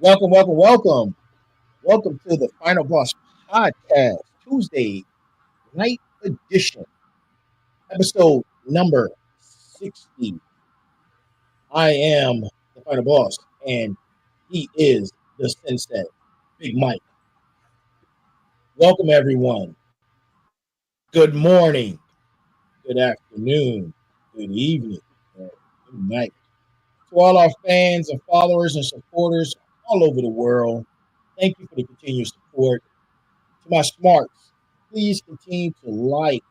Welcome, welcome, welcome. Welcome to the Final Boss Podcast, Tuesday night edition, episode number 60. I am the Final Boss, and he is the Sensei, Big Mike. Welcome, everyone. Good morning, good afternoon, good evening, or good night. To all our fans and followers and supporters all over the world, thank you for the continued support. To my smarts, please continue to like,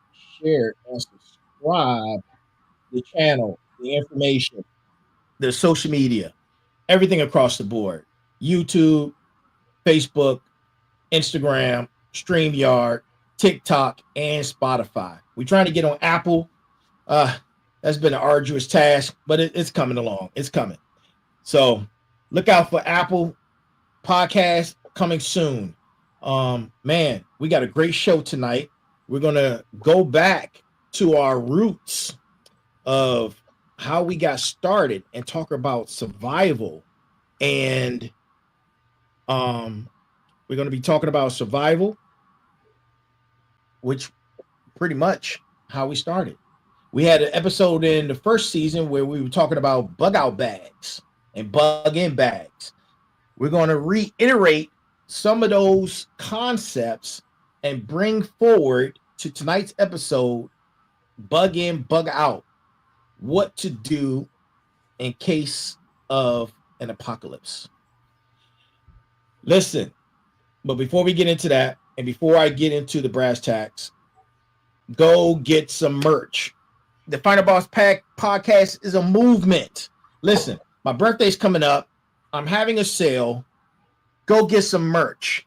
share, and subscribe to the channel, the information, the social media, everything across the board. YouTube, Facebook, Instagram, StreamYard, TikTok, and Spotify. We're trying to get on Apple. That's been an arduous task, but it's coming along. It's coming. So look out for Apple Podcast coming soon. Man, we got a great show tonight. We're gonna go back to our roots of how we got started and talk about survival. And we're gonna be talking about survival, which pretty much how we started. We had an episode in the first season where we were talking about bug out bags and bug in bags. We're going to reiterate some of those concepts and bring forward to tonight's episode bug in, bug out, what to do in case of an apocalypse. Listen, but before we get into that, and before I get into the brass tacks, go get some merch. The Final Boss Pack podcast is a movement. Listen, my birthday's coming up. I'm having a sale. Go get some merch.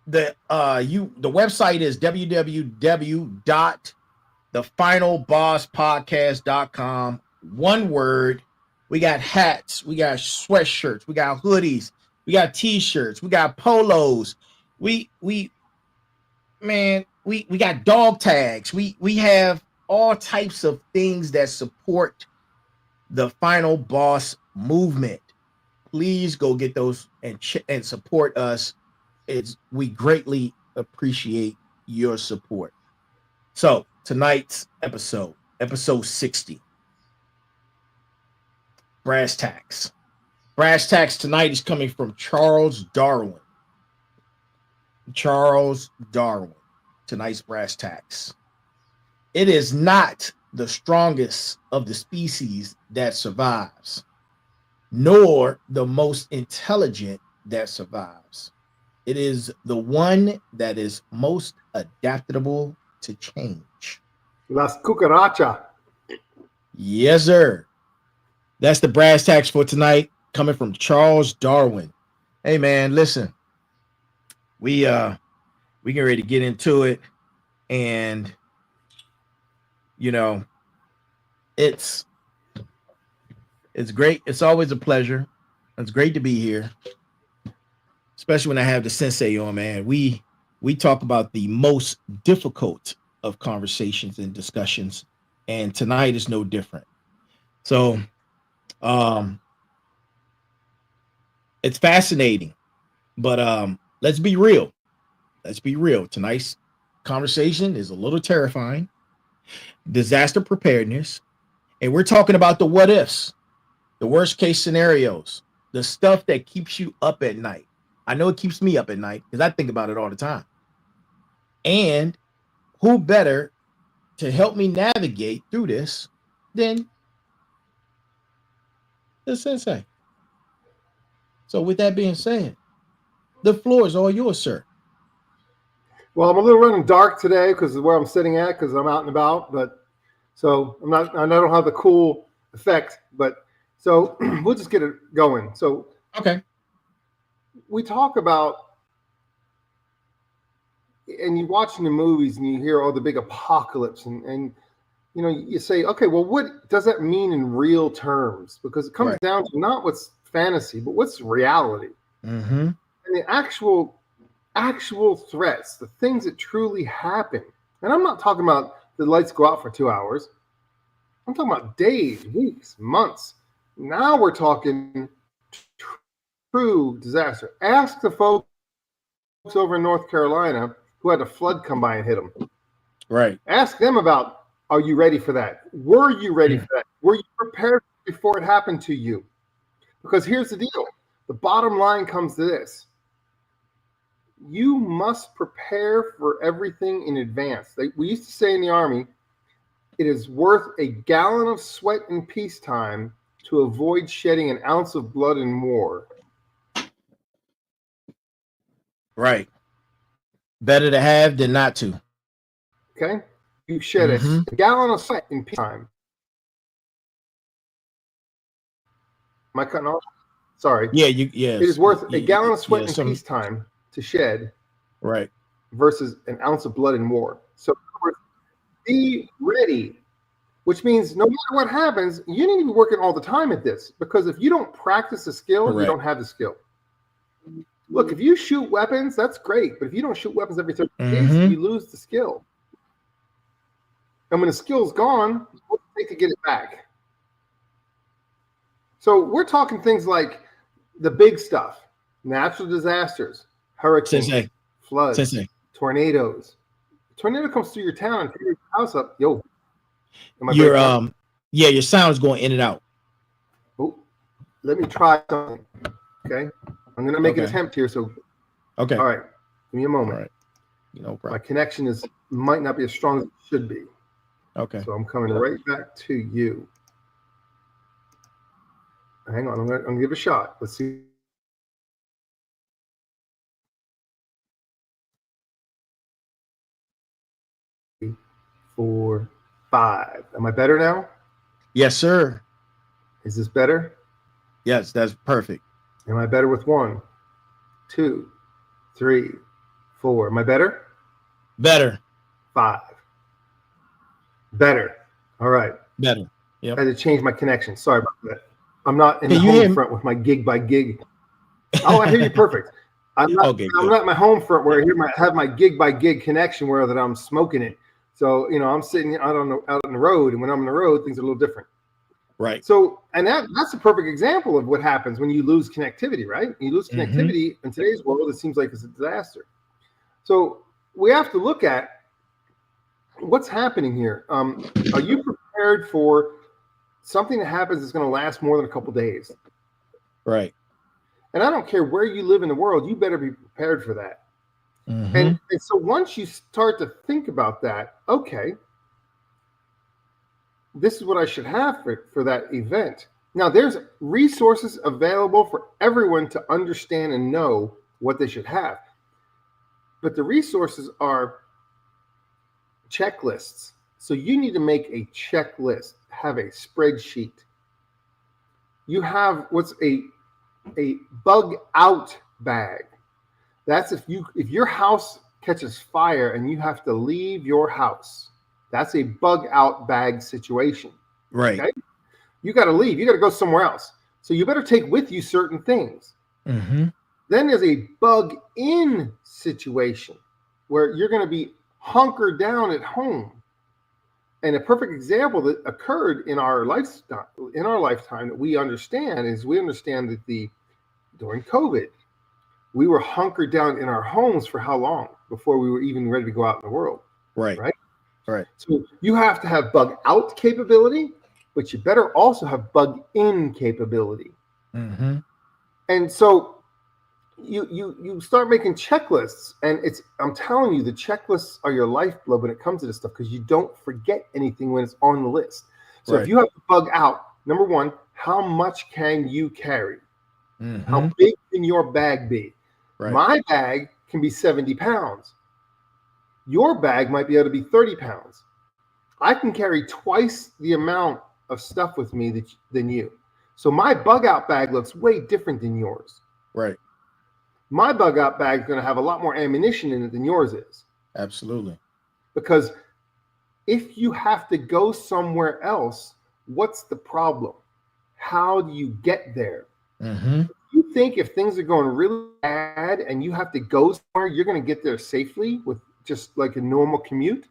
The website is www.thefinalbosspodcast.com. One word. We got hats, we got sweatshirts, we got hoodies, we got t-shirts, we got polos. We got dog tags. We have all types of things that support the Final Boss movement. Please go get those and support us. We greatly appreciate your support. So tonight's episode 60, brass tacks. Brass tacks tonight is coming from Charles Darwin. Charles Darwin. Tonight's brass tacks. It is not the strongest of the species that survives, nor the most intelligent that survives. It is the one that is most adaptable to change. Las cucaracha. Yes, sir. That's the brass tacks for tonight, coming from Charles Darwin. Hey, man, listen. We get ready to get into it, and it's great. It's always a pleasure. It's great to be here, especially when I have the sensei on, man. We talk about the most difficult of conversations and discussions, and tonight is no different. So it's fascinating, but let's be real. Let's be real. Tonight's conversation is a little terrifying. Disaster preparedness, and we're talking about the what ifs, the worst case scenarios, the stuff that keeps you up at night. I know it keeps me up at night because I think about it all the time. And who better to help me navigate through this than the sensei? So with that being said, the floor is all yours, sir. Well, I'm a little running dark today because of where I'm sitting at because I'm out and about, but so I don't have the cool effect, but so we'll just get it going. So okay, we talk about, and you're watching the movies and you hear all the big apocalypse and you say, okay, well, what does that mean in real terms? Because it comes down to not what's fantasy, but what's reality. Mm-hmm. And the actual threats, the things that truly happen. And I'm not talking about the lights go out for 2 hours. I'm talking about days, weeks, months. Now we're talking true disaster. Ask the folks over in North Carolina who had a flood come by and hit them. Right. Ask them about, are you ready for that? Were you ready for that? Were you prepared before it happened to you? Because here's the deal. The bottom line comes to this. You must prepare for everything in advance. We used to say in the Army, it is worth a gallon of sweat in peacetime to avoid shedding an ounce of blood in war. Right. Better to have than not to. Okay? You shed a gallon of sweat in peacetime. Am I cutting off? Sorry. Yeah, yes. It is worth a gallon of sweat in peacetime to shed, right, versus an ounce of blood in war. So be ready, which means no matter what happens, you need to be working all the time at this, because if you don't practice the skill, you don't have the skill. Look, if you shoot weapons, that's great, but if you don't shoot weapons every 30 days, you lose the skill. And when the skill's gone, what's it take to get it back? So we're talking things like the big stuff, natural disasters, hurricanes, floods, tornadoes. A tornado comes through your town and tears your house up. Yo, your sound's going in and out. Oh, let me try something. Okay, I'm gonna make an attempt here. So, okay, all right, give me a moment. All right, no problem. My connection might not be as strong as it should be. Okay, so I'm coming right back to you. Hang on, I'm gonna give it a shot. Let's see. 4, 5. Am I better now? Yes, sir. Is this better? Yes, that's perfect. Am I better with 1, 2, 3, 4? Am I better? Better. 5. Better. All right. Better. Yep. I had to change my connection. Sorry about that. I'm not in the home front with my gig by gig. Oh, I hear you perfect. I'm not in my home front where I have my gig by gig connection where that I'm smoking it. So, I'm sitting out on the road, and when I'm on the road, things are a little different. Right. So, and that's a perfect example of what happens when you lose connectivity, right? You lose connectivity in today's world, it seems like it's a disaster. So we have to look at what's happening here. Are you prepared for something that happens that's going to last more than a couple days? Right. And I don't care where you live in the world, you better be prepared for that. And so once you start to think about that, okay, this is what I should have for that event. Now, there's resources available for everyone to understand and know what they should have. But the resources are checklists. So you need to make a checklist, have a spreadsheet. You have what's a bug out bag. That's if your house catches fire and you have to leave your house. That's a bug out bag situation. Right. Okay? You got to leave. You got to go somewhere else. So you better take with you certain things. Then there's a bug in situation where you're going to be hunkered down at home. And a perfect example that occurred in our lifetime that we understand that during COVID, we were hunkered down in our homes for how long before we were even ready to go out in the world? Right. So you have to have bug out capability, but you better also have bug in capability. And so you start making checklists, and I'm telling you, the checklists are your lifeblood when it comes to this stuff, because you don't forget anything when it's on the list. So if you have to bug out, number one, how much can you carry? How big can your bag be? My bag can be 70 pounds. Your bag might be able to be 30 pounds. I can carry twice the amount of stuff with me than you. So my bug out bag looks way different than yours. Right. My bug out bag is going to have a lot more ammunition in it than yours is. Absolutely. Because if you have to go somewhere else, what's the problem? How do you get there? You think if things are going really bad and you have to go somewhere, you're going to get there safely with just like a normal commute?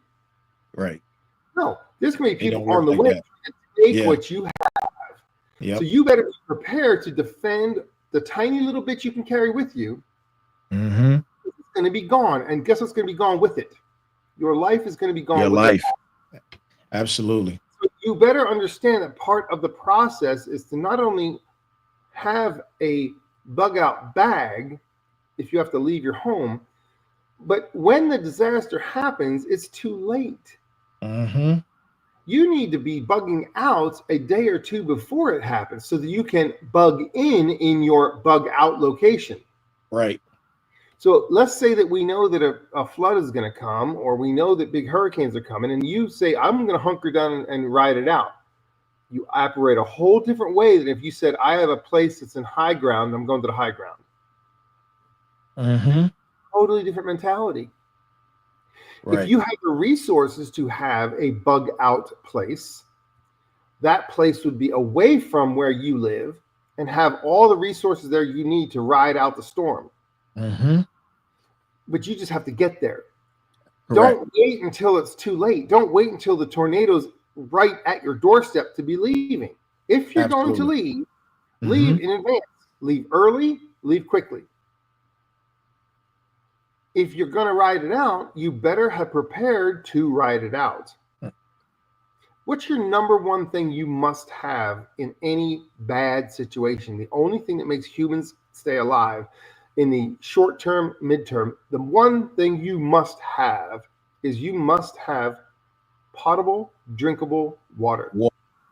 Right. No, there's going to be people on the way to take what you have. So you better be prepared to defend the tiny little bit you can carry with you, Mm-hmm. is going to be gone. And guess what's going to be gone with it? Your life is going to be Your gone with it. life. Absolutely. So you better understand that part of the process is to not only have a bug out bag if you have to leave your home, but when the disaster happens, it's too late. Mm-hmm. You need to be bugging out a day or two before it happens so that you can bug in your bug out location. Right. So let's say that we know that a flood is going to come, or we know that big hurricanes are coming, and you say, I'm going to hunker down and ride it out. You operate a whole different way than if you said, I have a place that's in high ground, I'm going to the high ground. Mm-hmm. Totally different mentality. Right. If you have the resources to have a bug out place, that place would be away from where you live and have all the resources there you need to ride out the storm. Mm-hmm. But you just have to get there. Correct. Don't wait until it's too late. Don't wait until the tornado's right at your doorstep to be leaving. If you're going to Absolutely. leave, Mm-hmm. leave in advance. Leave early, leave quickly. If you're going to ride it out, you better have prepared to ride it out. What's your number one thing you must have in any bad situation? The only thing that makes humans stay alive in the short term, midterm, the one thing you must have is you must have potable, drinkable water.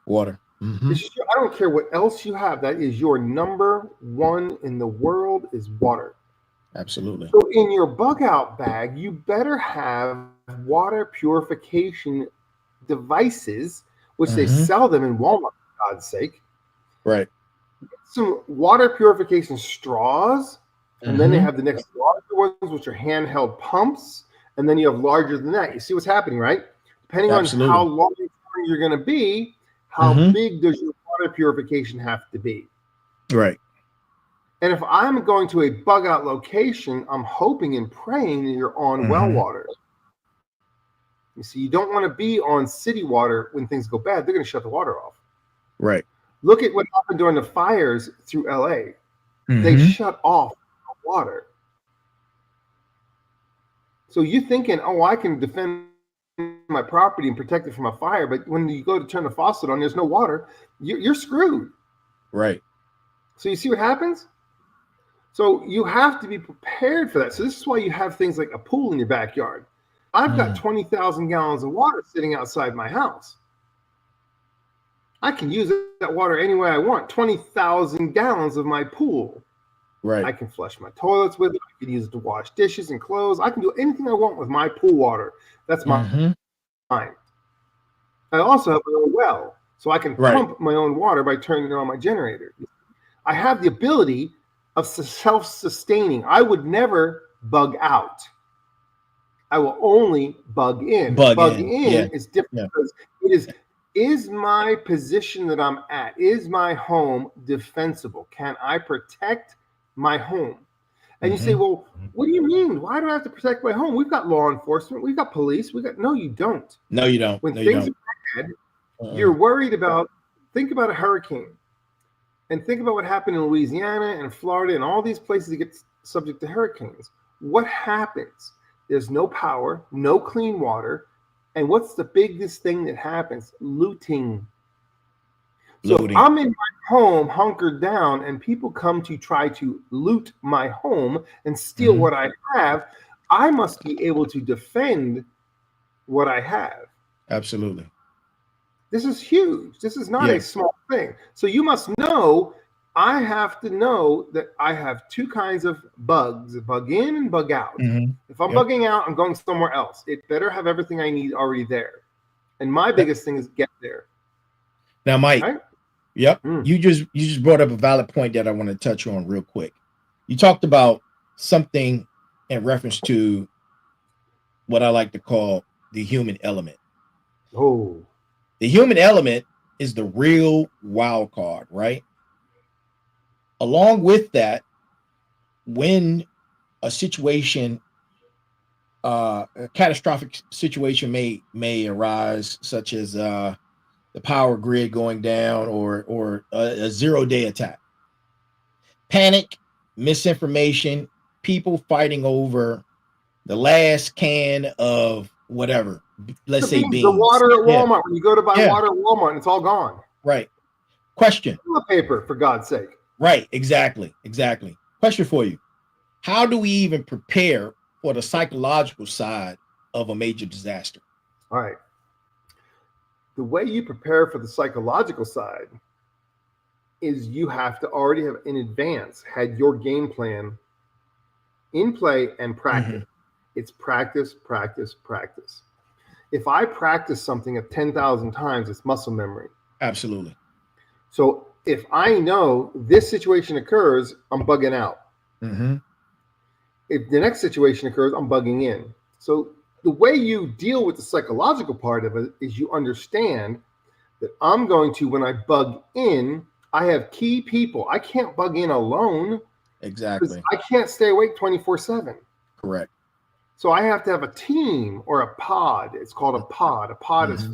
Water. Mm-hmm. I don't care what else you have. That is your number one in the world is water. Absolutely. So in your bug out bag, you better have water purification devices, which they Mm-hmm. sell them in Walmart, for God's sake. Right. Some water purification straws, and then they Mm-hmm. have the next larger ones, which are handheld pumps, and then you have larger than that. You see what's happening, right? Depending on how Absolutely. long you're going to be, how Mm-hmm. big does your water purification have to be? Right. And if I'm going to a bug out location, I'm hoping and praying that you're on well Mm-hmm. water. You see, you don't want to be on city water when things go bad. They're going to shut the water off. Right. Look at what happened during the fires through LA. They Mm-hmm. shut off the water. So you're thinking, oh, I can defend my property and protect it from a fire. But when you go to turn the faucet on, there's no water. You're screwed. Right. So you see what happens? So you have to be prepared for that. So this is why you have things like a pool in your backyard. I've got 20,000 gallons of water sitting outside my house. I can use that water any way I want. 20,000 gallons of my pool. Right. I can flush my toilets with it. I can use it to wash dishes and clothes. I can do anything I want with my pool water. That's Mm-hmm. mine. I also have my own well, so I can Right. pump my own water by turning it on my generator. I have the ability of self-sustaining. I would never bug out. I will only bug in. Bug Bug in. Yeah. in is different Yeah. because it is my position that I'm at, is my home defensible? Can I protect my home? And you say, Mm-hmm. well, what do you mean? Why do I have to protect my home? We've got law enforcement, we've got police, no, you don't. No, you don't. When No, you things don't. are bad, you're worried about, think about a hurricane and think about what happened in Louisiana and Florida and all these places that get subject to hurricanes. What happens? There's no power, no clean water. And what's the biggest thing that happens? Looting. So if Looting. I'm in my home hunkered down and people come to try to loot my home and steal Mm-hmm. what I have, I must be able to defend what I have. Absolutely. This is huge. This is not Yeah. a small thing. So you must know, I have to know that I have two kinds of bugs, bug in and bug out. Mm-hmm. If I'm Yep. bugging out, I'm going somewhere else. It better have everything I need already there. And my Yep. biggest thing is get there. Now, Mike. Right? Yep. You just brought up a valid point that I want to touch on real quick. You talked about something in reference to what I like to call the human element. Oh. The human element is the real wild card, right? Along with that, when a situation, a catastrophic situation may arise, such as the power grid going down or a 0-day attack, Panic, misinformation, people fighting over the last can of whatever. Let's say The beans. water at Yeah, Walmart. When you go to buy yeah, water at Walmart, and it's all gone. right. Question. Toilet paper, for God's sake. Right, exactly, exactly. Question for you. How do we even prepare for the psychological side of a major disaster? All right. The way you prepare for the psychological side is you have to already have in advance had your game plan in play and practice. It's practice, practice, practice. If I practice something 10,000 times, it's muscle memory. Absolutely. So if I know this situation occurs, I'm bugging out. If the next situation occurs, I'm bugging in. So the way you deal with the psychological part of it is you understand that I'm going to, when I bug in, I have key people. I can't bug in alone. Exactly. I can't stay awake 24/7. Correct. So I have to have a team or a pod. It's called a pod. A pod is 5.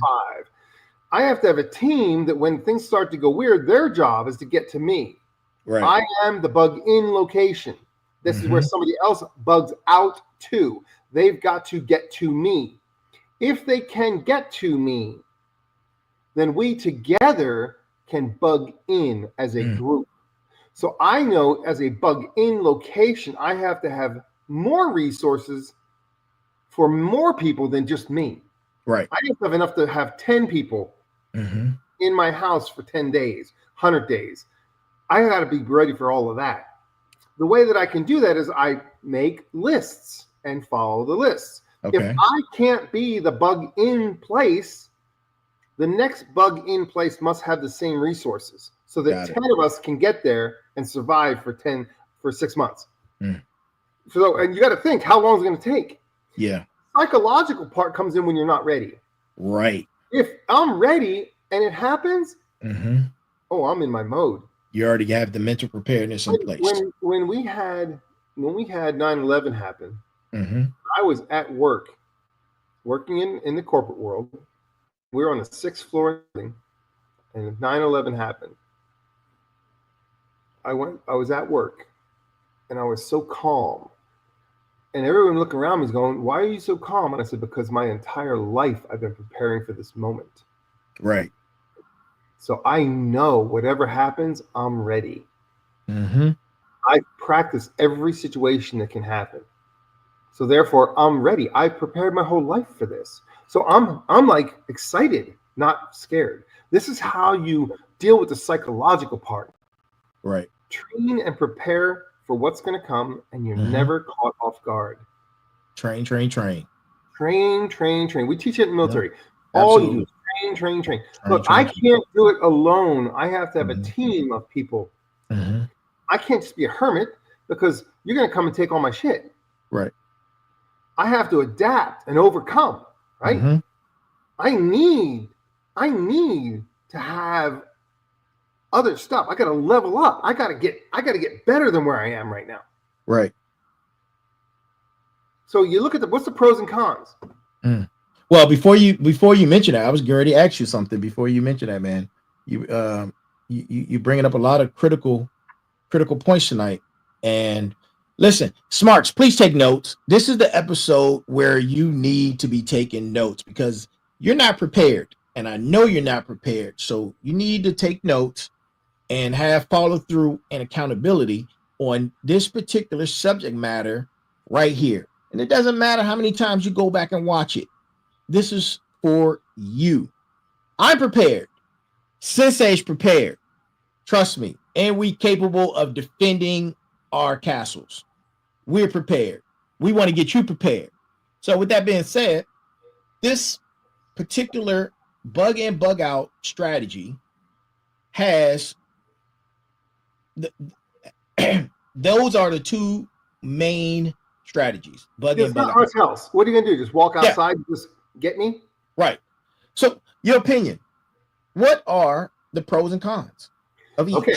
I have to have a team that when things start to go weird, their job is to get to me. Right. I am the bug in location. This is where somebody else bugs out to. They've got to get to me. If they can get to me, then we together can bug in as a group. So I know as a bug in location, I have to have more resources for more people than just me. Right. I have to have enough to have 10 people in my house for 10 days, 100 days. I got to be ready for all of that. The way that I can do that is I make lists and follow the lists. Okay. If I can't be the bug in place, the next bug in place must have the same resources so that 10 of us can get there and survive for 6 months. So, and you got to think, how long is it going to take? Yeah. Psychological part comes in when you're not ready. Right. If I'm ready and it happens, oh, I'm in my mode. You already have the mental preparedness in place. When we had 9/11 happen, I was at work, working in the corporate world. We were on the 6th floor, and 9/11 happened. I was at work, and I was so calm. And everyone looking around me is going, "Why are you so calm?" And I said, "Because my entire life I've been preparing for this moment." Right. So I know whatever happens, I'm ready. I practice every situation that can happen. So therefore, I'm ready. I prepared my whole life for this. So I'm like excited, not scared. This is how you deal with the psychological part. Right. Train and prepare for what's going to come, and you're never caught off guard. Train, train, train. Train, train, train. We teach it in the military. All you do is train, train, train. Look, I can't do it alone. I have to have a team of people. I can't just be a hermit because you're going to come and take all my shit. Right. I have to adapt and overcome, right? I need to have other stuff. I got to level up. I got to get better than where I am right now. Right. So you look at what's the pros and cons? Well, before you mention that, I was going to ask you something before you mention that, man. You bringing up a lot of critical points tonight. And listen, smarts, please take notes. This is the episode where you need to be taking notes because you're not prepared. And I know you're not prepared. So you need to take notes and have follow through and accountability on this particular subject matter right here. And it doesn't matter how many times you go back and watch it. This is for you. I'm prepared. Sensei's prepared. Trust me. And we capable of defending our castles. We're prepared. We want to get you prepared. So with that being said, this particular bug in, bug out strategy has those are the two main strategies. Bug in, bug out. It's not else. What are you going to do? Just walk outside and just get me? Right. So your opinion, what are the pros and cons of each? Okay.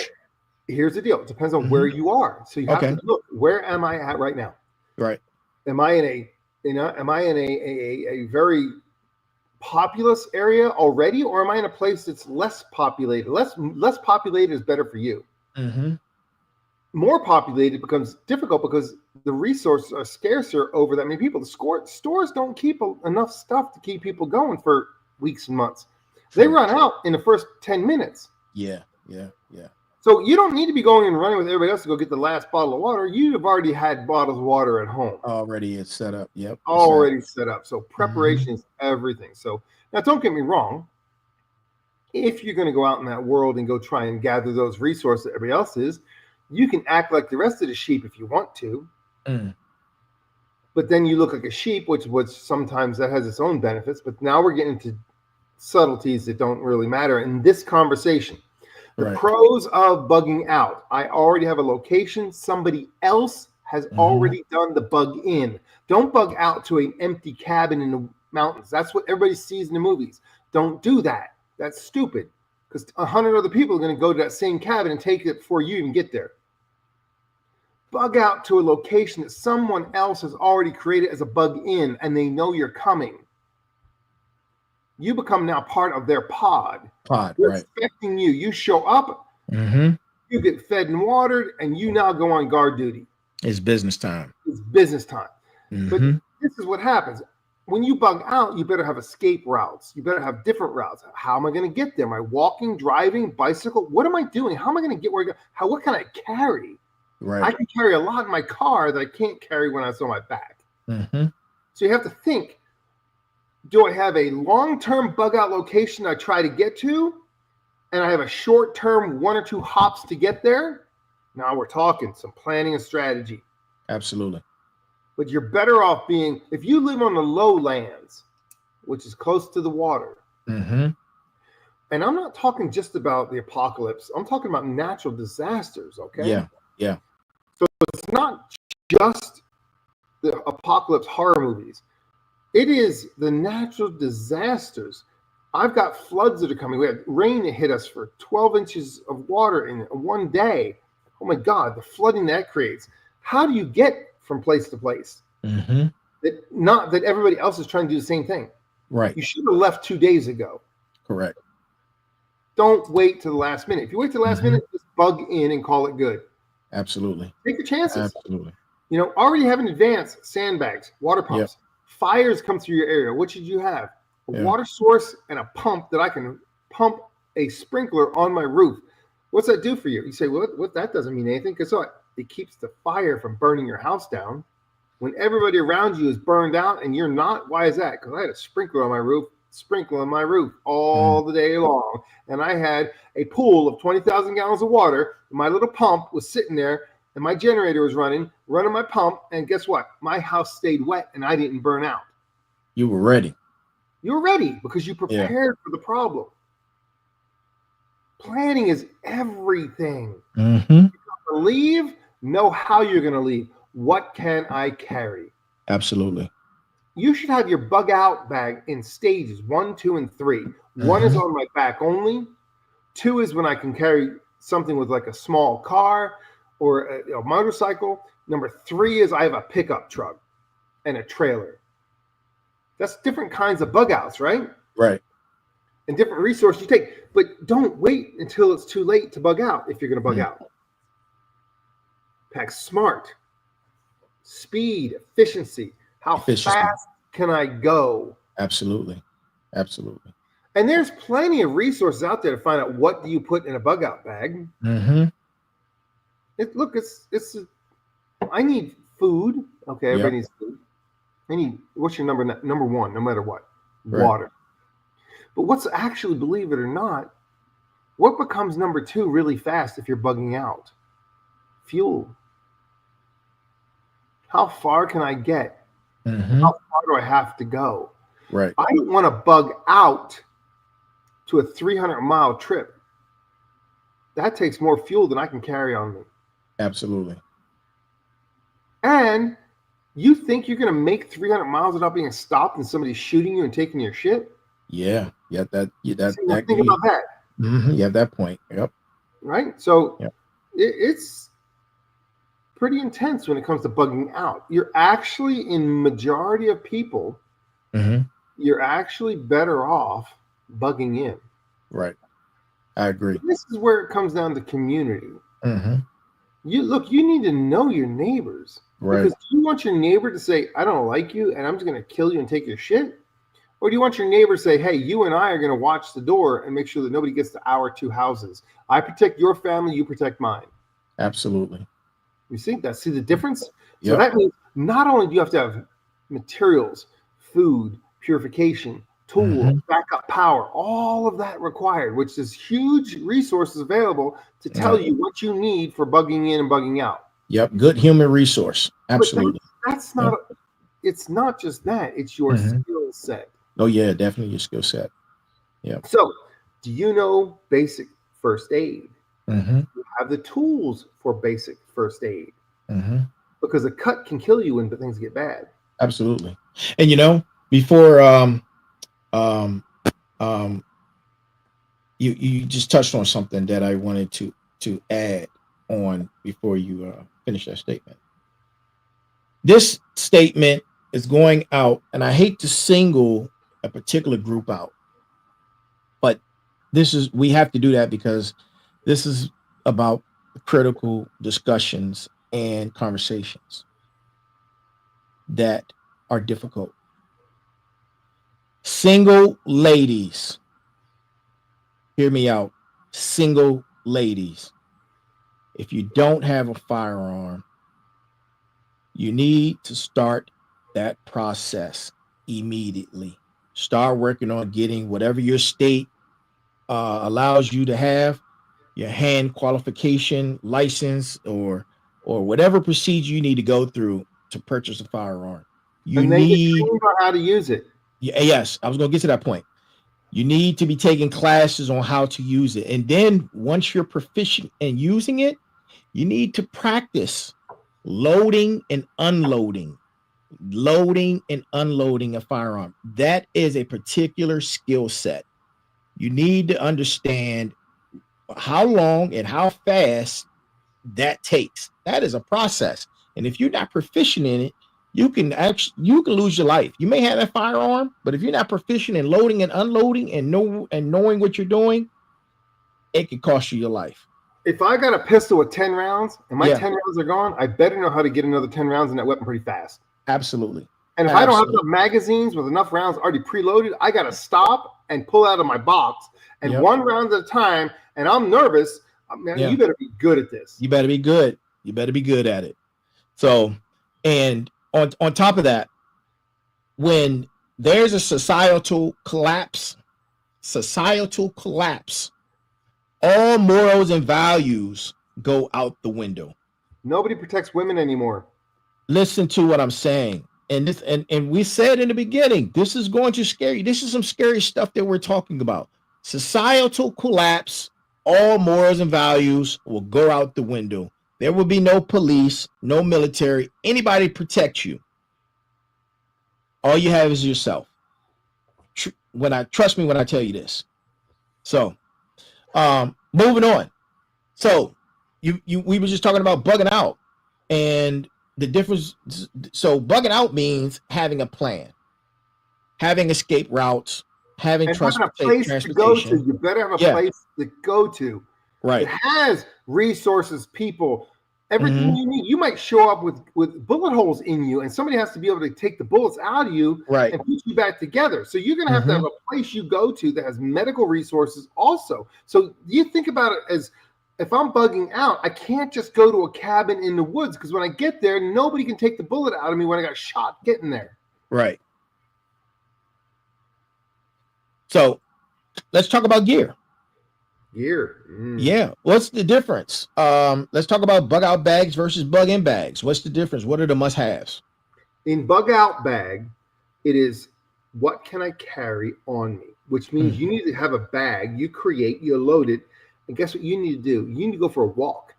Here's the deal. It depends on where you are. So you have to look, where am I at right now? Right. Am I in a very populous area already, or am I in a place that's less populated? Less populated is better for you. more populated becomes difficult because the resources are scarcer over that many people. The stores don't keep enough stuff to keep people going for weeks and months. They run out in the first 10 minutes. Yeah. So you don't need to be going and running with everybody else to go get the last bottle of water. You've already had bottles of water at home. Already it's set up. Yep. Already set up. So preparation is everything. So now don't get me wrong. If you're going to go out in that world and go try and gather those resources that everybody else is, you can act like the rest of the sheep if you want to. But then you look like a sheep, which sometimes that has its own benefits. But now we're getting into subtleties that don't really matter in this conversation. The pros of bugging out. I already have a location. Somebody else has already done the bug in. Don't bug out to an empty cabin in the mountains. That's what everybody sees in the movies. Don't do that. That's stupid, because 100 other people are going to go to that same cabin and take it before you even get there. Bug out to a location that someone else has already created as a bug in, and they know you're coming. You become now part of their pod. They're expecting you. You show up, you get fed and watered, and you now go on guard duty. It's business time. But this is what happens. When you bug out, you better have escape routes. You better have different routes. How am I going to get there? Am I walking, driving, bicycle? What am I doing? How am I going to get where I go? What can I carry? I can carry a lot in my car that I can't carry when I was on my back. So you have to think, do I have a long-term bug out location I try to get to, and I have a short-term 1 or 2 hops to get there? Now we're talking some planning and strategy. Absolutely. But you're better off being, if you live on the lowlands, which is close to the water, and I'm not talking just about the apocalypse, I'm talking about natural disasters, okay? Yeah. So it's not just the apocalypse horror movies. It is the natural disasters. I've got floods that are coming. We had rain that hit us for 12 inches of water in one day. Oh my God, the flooding that creates. How do you get from place to place? Not that everybody else is trying to do the same thing. You should have left 2 days ago. Correct. Don't wait to the last minute. If you wait to the last minute, just bug in and call it good. Absolutely. Take your chances. Absolutely. Already have in advance sandbags, water pumps. Fires come through your area. What should you have? A water source and a pump that I can pump a sprinkler on my roof. What's that do for you? You say, well, what that doesn't mean anything, because it keeps the fire from burning your house down. When everybody around you is burned out and you're not, why is that? Because I had a sprinkler on my roof all the day long. And I had a pool of 20,000 gallons of water. My little pump was sitting there and my generator was running my pump. And guess what? My house stayed wet and I didn't burn out. You were ready. You were ready because you prepared for the problem. Planning is everything. You're going to leave, know how you're going to leave. What can I carry? Absolutely. You should have your bug out bag in stages 1, 2, and 3. 1 is on my back only. 2 is when I can carry something with like a small car or a motorcycle. Number 3 is I have a pickup truck and a trailer. That's different kinds of bug outs, right? Right. And different resources you take. But don't wait until it's too late to bug out if you're going to bug out. Pack smart. Speed, efficiency. How fast can I go? Absolutely. And there's plenty of resources out there to find out what do you put in a bug out bag. I need food. Okay, everybody needs food. What's your number one, no matter what? Water. But what's actually, believe it or not, what becomes number 2 really fast if you're bugging out? Fuel. How far can I get? How far do I have to go? Right. I don't want to bug out to a 300-mile trip. That takes more fuel than I can carry on me. Absolutely. And you think you're going to make 300 miles without being stopped and somebody shooting you and taking your shit? Yeah. Think about that. You have that point. Yep. Right? So it's pretty intense when it comes to bugging out. You're actually, in majority of people, you're actually better off bugging in. Right. I agree. This is where it comes down to community. You need to know your neighbors, Right. because do you want your neighbor to say, "I don't like you and I'm just going to kill you and take your shit"? Or do you want your neighbor to say, "Hey, you and I are going to watch the door and make sure that nobody gets to our two houses. I protect your family, you protect mine." Absolutely. You see the difference? So Yep. that means not only do you have to have materials, food, purification, tools, Hmm. backup power, all of that required, which is huge resources available to tell Right. you what you need for bugging in and bugging out. Yep. Good human resource. But Absolutely. that's Yep. not, it's not just that, it's your Hmm. skill set. Oh yeah, definitely your skill set. Yep. So, do you know basic first aid? Hmm. You have the tools for basic first aid, Hmm. because a cut can kill you when things get bad. Absolutely. And before um um you just touched on something that I wanted to add on before you finish that statement. This statement is going out, and I hate to single a particular group out, but we have to do that because this is about critical discussions and conversations that are difficult. Single ladies, hear me out. Single ladies, if you don't have a firearm, you need to start that process immediately. Start working on getting whatever your state allows you to have, your hand qualification license, or whatever procedure you need to go through to purchase a firearm. You And then get need, trained on how to use it. yes, I was going to get to that point. You need to be taking classes on how to use it. And then once you're proficient in using it, you need to practice loading and unloading. Loading and unloading a firearm. That is a particular skill set. You need to understand how long and how fast that takes. That is a process. And if you're not proficient in it, you can lose your life. You may have a firearm, but if you're not proficient in loading and unloading and knowing what you're doing, it could cost you your life. If I got a pistol with 10 rounds and my Yeah, 10 rounds are gone, I better know how to get another 10 rounds in that weapon pretty fast. absolutely. And if I don't have Absolutely. enough magazines with enough rounds already preloaded, I got to stop and pull out of my box and Yep. one round at a time. And I'm nervous. Man, Yeah. you better be good at this. You better be good. You better be good at it. So, and on top of that, when there's a societal collapse, all morals and values go out the window. Nobody protects women anymore. Listen to what I'm saying. And we said in the beginning, this is going to scare you. This is some scary stuff that we're talking about. Societal collapse, all morals and values will go out the window. There will be no police, no military, anybody protect you. All you have is yourself. Trust me when I tell you this. So, moving on. So, you we were just talking about bugging out, and the difference. So, bugging out means having a plan, having escape routes, having And having a place to go to. transportation. You better have a Yeah, place to go to. It right. has resources, people, everything Hmm. you need. You might show up with bullet holes in you, and somebody has to be able to take the bullets out of you Right. and put you back together. So you're going to have Hmm. a place you go to that has medical resources also. So you think about it as, if I'm bugging out, I can't just go to a cabin in the woods, because when I get there, nobody can take the bullet out of me when I got shot getting there. Right. So let's talk about gear. Gear. Yeah. What's the difference? Let's talk about bug out bags versus bug in bags. What's the difference? What are the must haves? In bug out bag, it is, what can I carry on me? Which means you Mm-hmm. need to have a bag you create, you load it, and guess what you need to do? You need to go for a walk.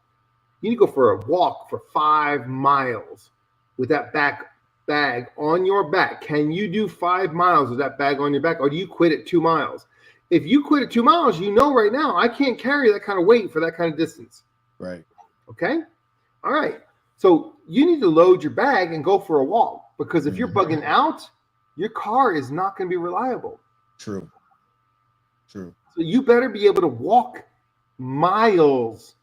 You need to go for a walk for 5 miles with that bag on your back. Can you do 5 miles with that bag on your back, or do you quit at 2 miles? If you quit at 2 miles, you know right now I can't carry that kind of weight for that kind of distance. Right. Okay? All right. So you need to load your bag and go for a walk, because if you're Mm-hmm. bugging out, your car is not going to be reliable. True. True. So you better be able to walk miles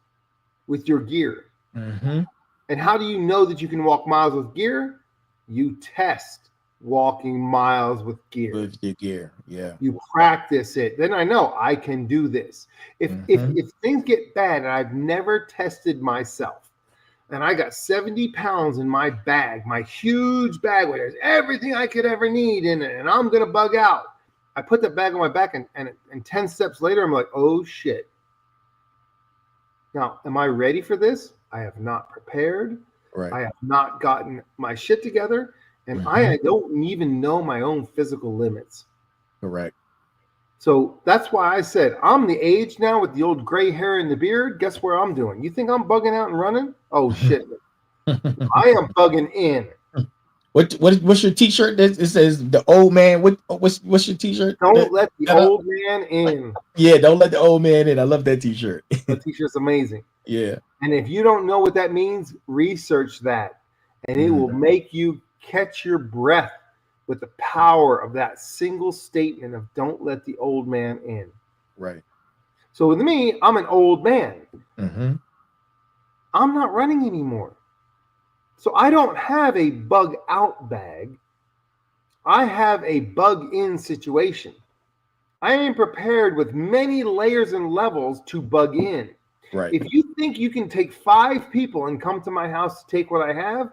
with your gear. Mm-hmm. And how do you know that you can walk miles with gear? You test walking miles with gear. With your gear. Yeah. You practice it. Then I know I can do this. Mm-hmm. If things get bad and I've never tested myself, and I got 70 pounds in my bag, my huge bag where there's everything I could ever need in it, and I'm gonna bug out. I put that bag on my back, and 10 steps later, I'm like, oh shit. Now, am I ready for this? I have not prepared. Right. I have not gotten my shit together, and Mm-hmm. I don't even know my own physical limits. Correct. So that's why I said I'm the age now with the old gray hair and the beard. Guess where I'm doing? You think I'm bugging out and running? Oh shit. I am bugging in. What's your t-shirt? It says the old man. What's your t-shirt? Don't let the old man in. Yeah, don't let the old man in. I love that t-shirt. That t-shirt's amazing. Yeah. And if you don't know what that means, research that. And it will make you catch your breath with the power of that single statement of don't let the old man in. Right. So with me, I'm an old man. Mm-hmm. I'm not running anymore. So I don't have a bug out bag. I have a bug in situation. I am prepared with many layers and levels to bug in. Right. If you think you can take 5 people and come to my house to take what I have,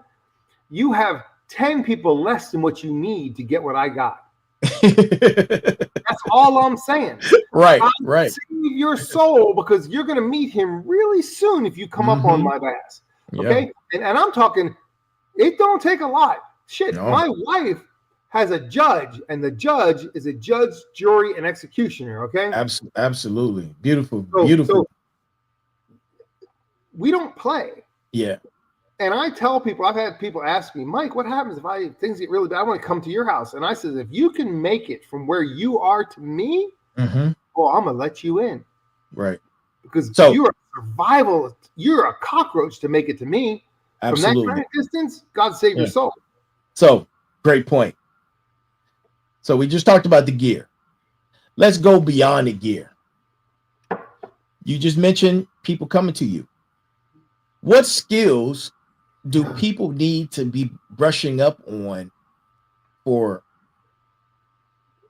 you have 10 people less than what you need to get what I got. That's all I'm saying. Right. I Right. save your soul because you're going to meet him really soon if you come up on my ass. Okay? Yeah. And I'm talking, it don't take a lot. Shit, no. My wife has a judge, and the judge is a judge, jury, and executioner. Okay? Absolutely. Beautiful. Beautiful. So we don't play. Yeah. And I tell people, I've had people ask me, Mike, what happens if things get really bad? I want to come to your house. And I said, if you can make it from where you are to me, well, I'm going to let you in. Right. Because you're a survival. You're a cockroach to make it to me. Absolutely. From that kind of distance, God save your soul. So, great point. So we just talked about the gear. Let's go beyond the gear. You just mentioned people coming to you. What skills do people need to be brushing up on for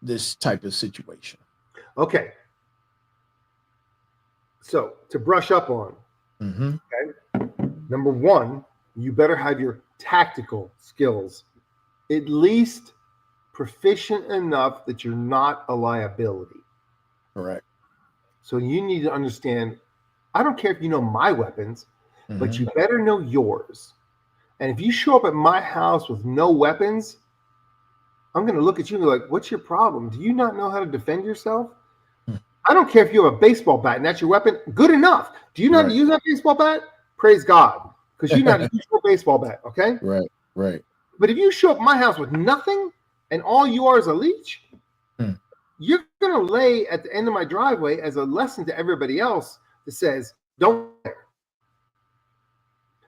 this type of situation? Okay. So to brush up on, okay. Number 1, you better have your tactical skills at least proficient enough that you're not a liability. Correct. So you need to understand, I don't care if you know my weapons, but you better know yours. And if you show up at my house with no weapons, I'm going to look at you and be like, what's your problem? Do you not know how to defend yourself? I don't care if you have a baseball bat and that's your weapon. Good enough. Do you know how to use that baseball bat? Praise God. Because you know how to use your baseball bat, okay? Right, right. But if you show up at my house with nothing and all you are is a leech, you're going to lay at the end of my driveway as a lesson to everybody else that says, don't care.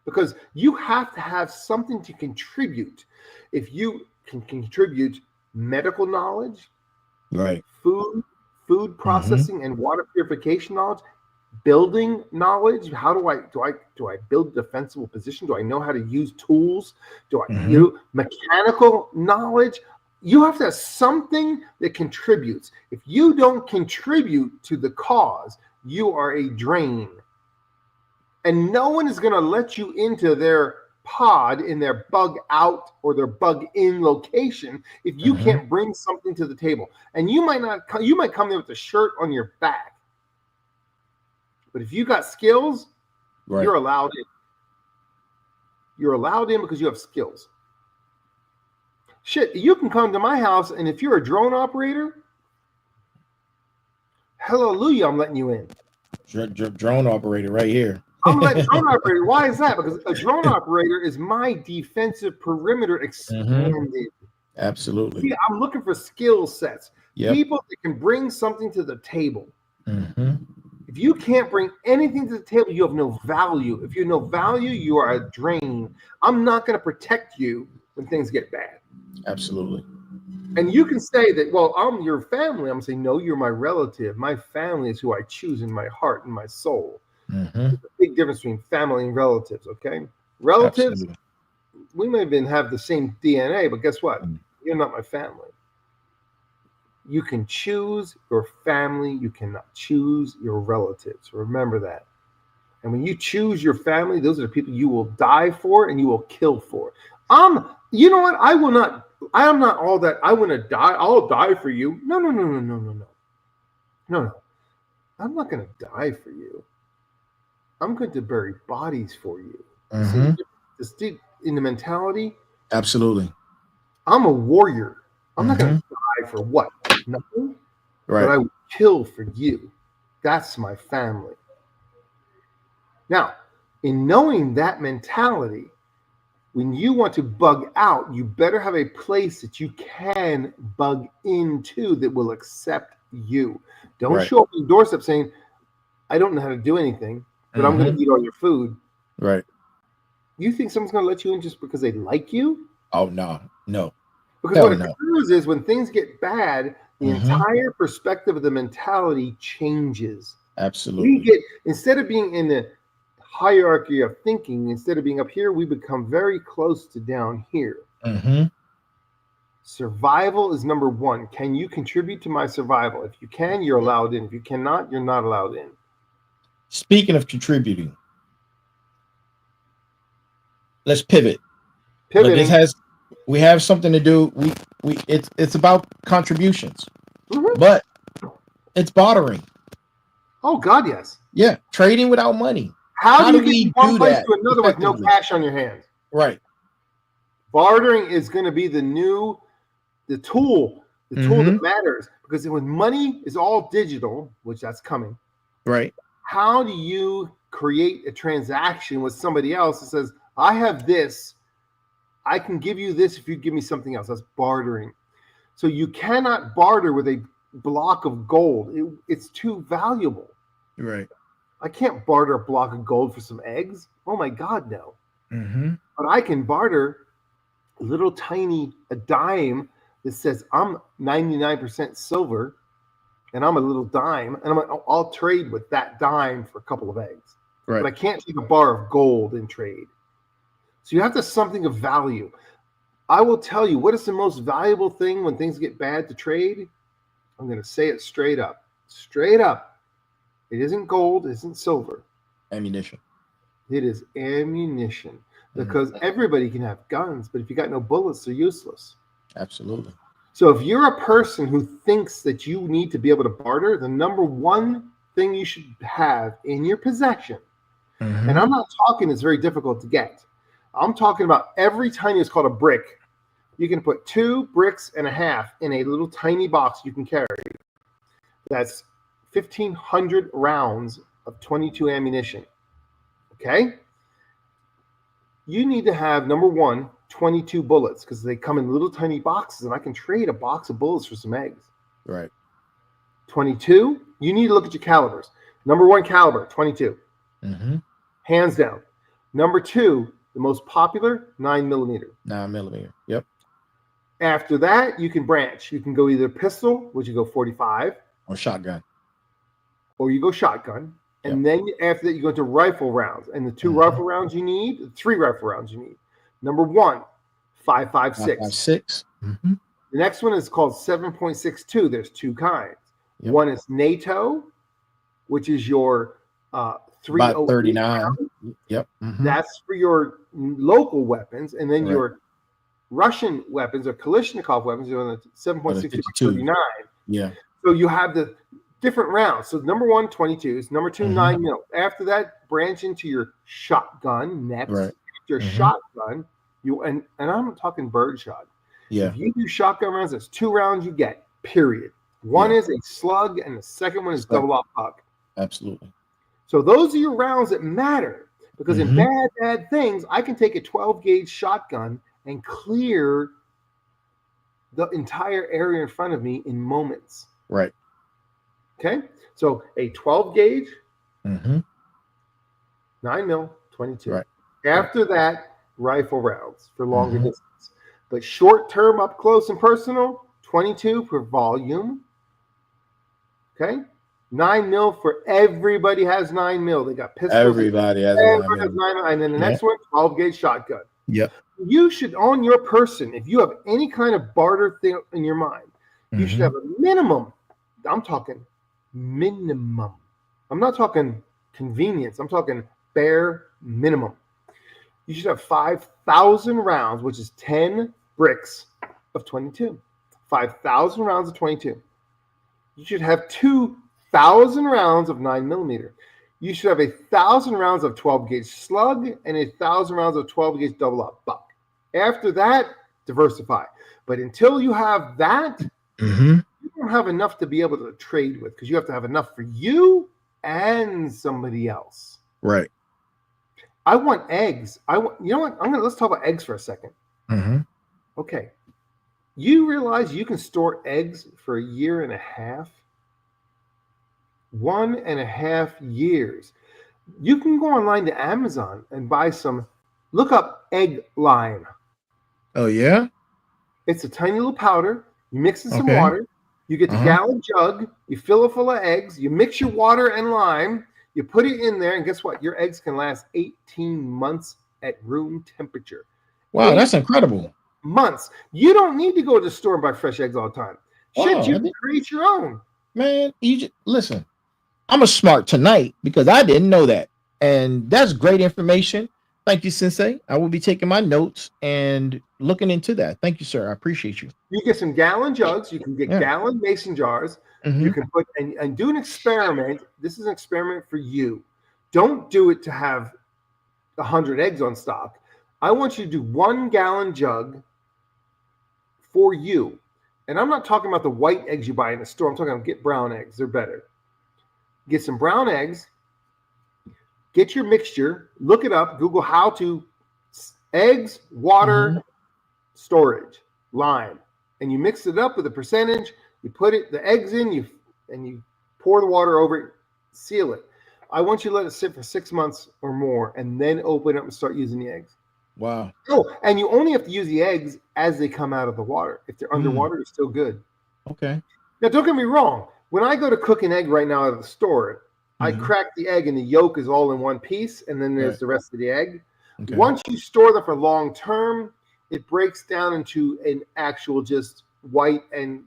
Because you have to have something to contribute. If you can contribute medical knowledge, right, food processing and water purification knowledge, building knowledge, how do I build a defensible position? Do I know how to use tools? Do I mechanical knowledge? You have to have something that contributes. If you don't contribute to the cause, you are a drain. And no one is going to let you into their pod in their bug out or their bug in location if you can't bring something to the table. And you might come there with a shirt on your back. But if you got skills, you're allowed in. You're allowed in because you have skills. Shit, you can come to my house, and if you're a drone operator, hallelujah, I'm letting you in. Drone operator right here. I'm letting drone operator. Why is that? Because a drone operator is my defensive perimeter expanded. Absolutely. See, I'm looking for skill sets. People that can bring something to the table. If you can't bring anything to the table, you have no value. If you have no value, you are a drain. I'm not going to protect you when things get bad. Absolutely. And you can say that, well, I'm your family. I'm saying, no, you're my relative. My family is who I choose in my heart and my soul. It's a big big difference between family and relatives, okay? Relatives, Absolutely. we may even have the same DNA, but guess what? Mm. You're not my family. You can choose your family. You cannot choose your relatives. Remember that. And when you choose your family, those are the people you will die for and you will kill for. You know what? I will not. I am not all that. I want to die. I'll die for you. No, no, no, no, no, no, no, no, no. I'm not going to die for you. I'm going to bury bodies for you. See, Mm-hmm. this in the mentality. Absolutely. I'm a warrior. I'm not going Mm-hmm. to die for what? Nothing. But Right. I will kill for you. That's my family. Now, in knowing that mentality, when you want to bug out, you better have a place that you can bug into that will accept you. Don't Right. show up on the doorstep saying, I don't know how to do anything, but I'm going Mm-hmm. to eat all your food. Right. You think someone's going to let you in just because they like you? Oh no. No. Because what Hell it no. occurs is when things get bad, the Mm-hmm. entire perspective of the mentality changes. We Absolutely. get, instead of being in the hierarchy of thinking, instead of being up here, we become very close to down here. Mm-hmm. Survival is number one. Can you contribute to my survival? If you can, you're allowed in. If you cannot, you're not allowed in. Speaking of contributing, let's pivot. But Pivoting. we have something to do. It's about contributions, Mhm. but it's bartering. Oh, God, yes. Yeah, trading without money. How How do do you get from we one do place that to another with no effectively? cash on your hands? Right. Bartering is going to be the tool that Mm-hmm. matters, because when money is all digital, which that's coming, Right. how do you create a transaction with somebody else that says, I have this, I can give you this if you give me something else? That's bartering. So you cannot barter with a block of gold. It's too valuable. Right. I can't barter a block of gold for some eggs. Oh my God, no. Mm-hmm. But I can barter a little tiny a dime that says I'm 99% silver and I'm a little dime, and I'll trade with that dime for a couple of eggs. But Right. I can't take a bar of gold and trade. So you have to something of value. I will tell you what is the most valuable thing when things get bad to trade. I'm going to say it straight up. Straight up. It isn't gold, it isn't silver. Ammunition. It is ammunition. Because everybody can have guns, but if you got no bullets, they're useless. Absolutely. So if you're a person who thinks that you need to be able to barter, the number one thing you should have in your possession, Mm-hmm. and I'm not talking it's very difficult to get. I'm talking about every tiny, it's called a brick. You can put 2 bricks and a half in a little tiny box you can carry. That's 1,500 rounds of 22 ammunition. Okay? You need to have, number one, 22 bullets, because they come in little tiny boxes, and I can trade a box of bullets for some eggs. Right. 22, you need to look at your calibers. Number one caliber, 22. Mm-hmm. Hands down. Number 2, the most popular, 9mm. 9mm. Yep. After that, you can branch. You can go either pistol, which you go 45, Or shotgun. or you go shotgun. Yep. And then after that, you go into rifle rounds. And the 2 rifle rounds you need, 3 rifle rounds you need. Number 1, 5.56. 5.56. Mm-hmm. The next one is called 7.62. There's 2 kinds. Yep. One is NATO, which is your About 308 39. round. Yep. Mm-hmm. That's for your local weapons. And then Right. your Russian weapons or Kalashnikov weapons are on the 7.62 39. Yeah. So you have the different rounds. So number 1, 22s. Number 2, 9mm. After that, branch into your shotgun next. Right. Your shotgun, and I'm talking birdshot. Yeah. If you do shotgun rounds, there's 2 rounds you get, period. One is a slug, and the second one is double op puck. Absolutely. So those are your rounds that matter, because in bad things, I can take a 12-gauge shotgun and clear the entire area in front of me in moments. Right. Okay? So a 12-gauge, Mm-hmm. 9mm, 22. Right. After that, rifle rounds for longer distance. But short-term, up close and personal, 22 for volume. Okay? 9 mil for everybody has 9 mil. They got pistols. Everybody has a 9 Everybody has mil. 9 mil. And then the next one, 12 gauge shotgun. Yep. You should, on your person, if you have any kind of barter thing in your mind, you should have a minimum. I'm talking minimum. I'm not talking convenience. I'm talking bare minimum. You should have 5,000 rounds, which is 10 bricks of 22. 5,000 rounds of 22. You should have 2,000 rounds of 9 millimeter. You should have 1,000 rounds of 12 gauge slug and 1,000 rounds of 12 gauge double up buck. After that, diversify. But until you have that, you don't have enough to be able to trade with, because you have to have enough for you and somebody else. Right. I want eggs. You know what? Let's talk about eggs for a second. Okay. You realize you can store eggs for 1.5 years? 1.5 years. You can go online to Amazon and buy some. Look up egg lime. Oh, yeah? It's a tiny little powder. You mix in some water. You get the gallon jug. You fill it full of eggs. You mix your water and lime. You put it in there, and guess what? Your eggs can last 18 months at room temperature. Wow, that's incredible. Months. You don't need to go to the store and buy fresh eggs all the time. Shit, you can create your own. Man, listen, I'm a smart tonight because I didn't know that. And that's great information. Thank you, Sensei. I will be taking my notes and looking into that. Thank you, sir. I appreciate you. You get some gallon jugs. You can get gallon mason jars. You can put and do an experiment. This is an experiment for you. Don't do it to have 100 eggs on stock. I want you to do 1 gallon jug for you. And I'm not talking about the white eggs you buy in the store. I'm talking about get brown eggs. They're better. Get some brown eggs. Get your mixture. Look it up. Google how to eggs, water, storage, lime. And you mix it up with a percentage. You put the eggs in, and you pour the water over it, seal it. I want you to let it sit for 6 months or more, and then open it up and start using the eggs. Wow. Oh, and you only have to use the eggs as they come out of the water. If they're underwater, they're still good. Okay. Now, don't get me wrong. When I go to cook an egg right now out of the store, I crack the egg, and the yolk is all in one piece, and then there's the rest of the egg. Okay. Once you store them for long term, it breaks down into an actual just white and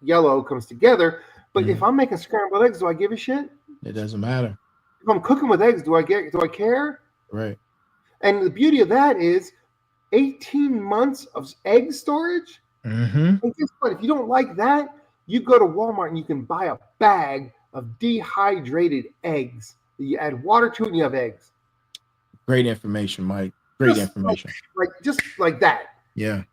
yellow comes together. But if I'm making scrambled eggs, do I give a shit? It doesn't matter. If I'm cooking with eggs, do I care? Right. And the beauty of that is 18 months of egg storage. And guess what? If you don't like that, you go to Walmart and you can buy a bag of dehydrated eggs. You add water to it and you have eggs. Great information, Mike. Great information. Just like that. Yeah.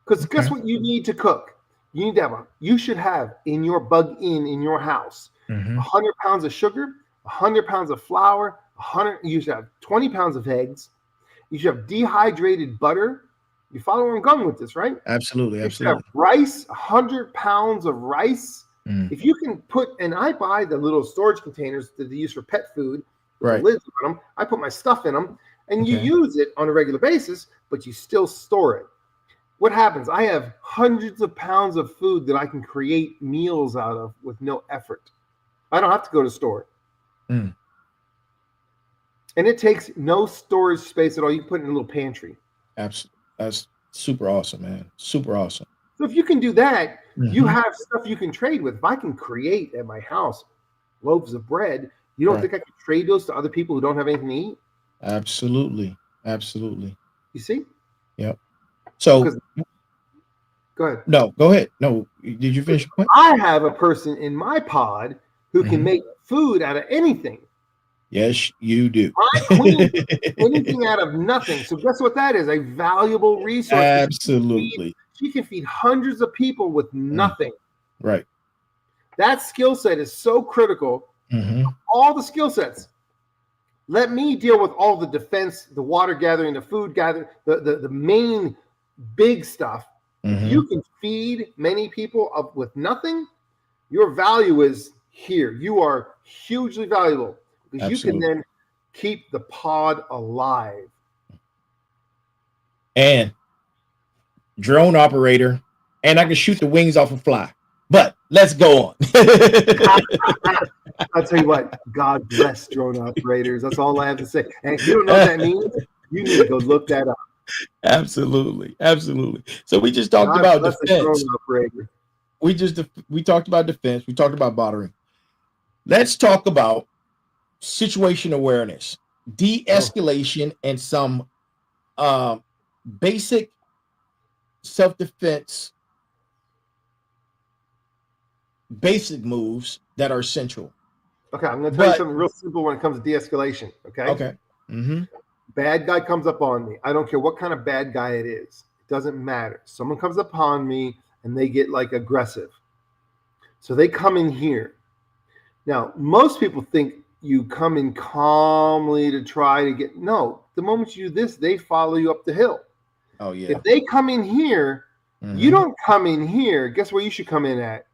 Because guess what you need to cook? You need to you should have in your in your house 100 pounds of sugar, 100 pounds of flour, you should have 20 pounds of eggs. You should have dehydrated butter. You follow where I'm going with this, right? Absolutely. You should have rice, 100 pounds of rice. If you can and I buy the little storage containers that they use for pet food, with the lids on them. I put my stuff in them, and you use it on a regular basis, but you still store it. What happens? I have hundreds of pounds of food that I can create meals out of with no effort. I don't have to go to the store. And it takes no storage space at all. You can put it in a little pantry. Absolutely. That's super awesome, man. Super awesome. So if you can do that, you have stuff you can trade with. If I can create at my house loaves of bread, you don't think I can trade those to other people who don't have anything to eat? Absolutely. Absolutely. You see? Yep. So go ahead. No, go ahead. No, did you finish your point? I have a person in my pod who can make food out of anything. Yes, you do. I queen anything out of nothing. So guess what that is? A valuable resource. Absolutely. She can feed hundreds of people with nothing. Right. That skill set is so critical. All the skill sets. Let me deal with all the defense, the water gathering, the food gathering, the main big stuff. If you can feed many people with nothing, your value is here. You are hugely valuable because you can then keep the pod alive. And drone operator, and I can shoot the wings off a fly. But let's go on. I'll tell you what, God bless drone operators. That's all I have to say. And if you don't know what that means, you need to go look that up. Absolutely. Absolutely. So we just talked God about bless a drone defense. operator. We talked about defense. We talked about bothering. Let's talk about situation awareness, Oh, de-escalation, and some basic self-defense basic moves that are essential. okay. I'm going to tell you But something real simple when it comes to de-escalation. Okay. okay. Mm-hmm. Bad guy comes up on me. I don't care what kind of bad guy it is. It doesn't matter. Someone comes upon me and they get like aggressive. So they come in here. Now, most people think you come in calmly to try to get, no, the moment you do this, they follow you up the hill. Oh yeah. If they come in here, you don't come in here. Guess where you should come in at?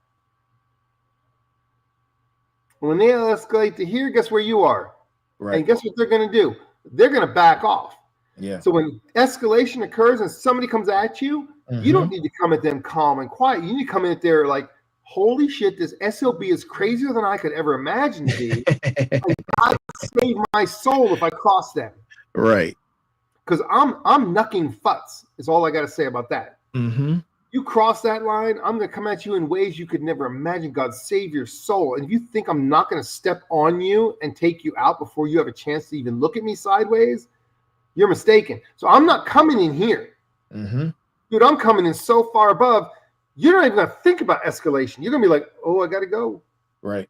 When they escalate to here, guess where you are? Right. And guess what they're going to do? They're going to back off. Yeah. So when escalation occurs and somebody comes at you, you don't need to come at them calm and quiet. You need to come in there like, holy shit, this SOB is crazier than I could ever imagine to be. And God save my soul if I cross them. Right. Because I'm knucking futs, is all I got to say about that. Mm-hmm. You cross that line, I'm going to come at you in ways you could never imagine. God save your soul. And if you think I'm not going to step on you and take you out before you have a chance to even look at me sideways, you're mistaken. So I'm not coming in here. Mm-hmm. Dude, I'm coming in so far above, you're not even going to think about escalation. You're going to be like, oh, I got to go. Right.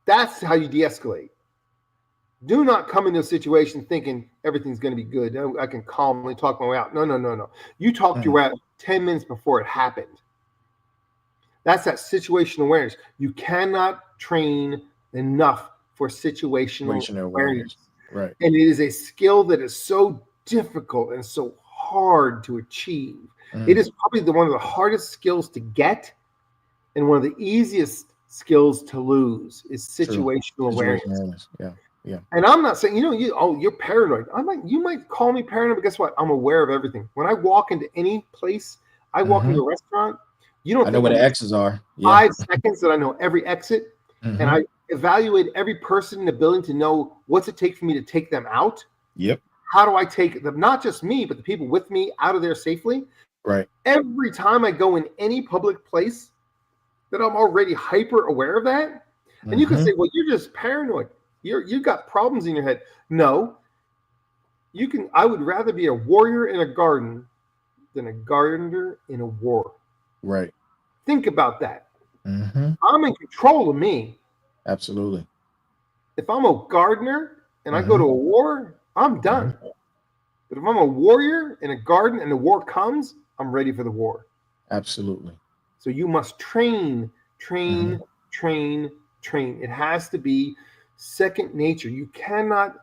That's how you de-escalate. Do not come into a situation thinking everything's going to be good. I can calmly talk my way out. No. You talked your way out 10 minutes before it happened. That's that situational awareness. You cannot train enough for situational awareness. Right. And it is a skill that is so difficult and so hard to achieve. It is probably one of the hardest skills to get and one of the easiest skills to lose is situational awareness. Yeah. Yeah. And I'm not saying, you're paranoid. You might call me paranoid, but guess what? I'm aware of everything. When I walk into any place, I walk into a restaurant, I know where the X's are. 5 seconds that I know every exit. And I evaluate every person in the building to know what's it take for me to take them out. Yep. How do I take them, not just me, but the people with me out of there safely? Right. Every time I go in any public place, that I'm already hyper aware of that. And you can say, well, you're just paranoid. You've got problems in your head. No. I would rather be a warrior in a garden than a gardener in a war. Right. Think about that. I'm in control of me. Absolutely. If I'm a gardener and I go to a war, I'm done. But if I'm a warrior in a garden and the war comes, I'm ready for the war. Absolutely. So you must train. It has to be second nature. You cannot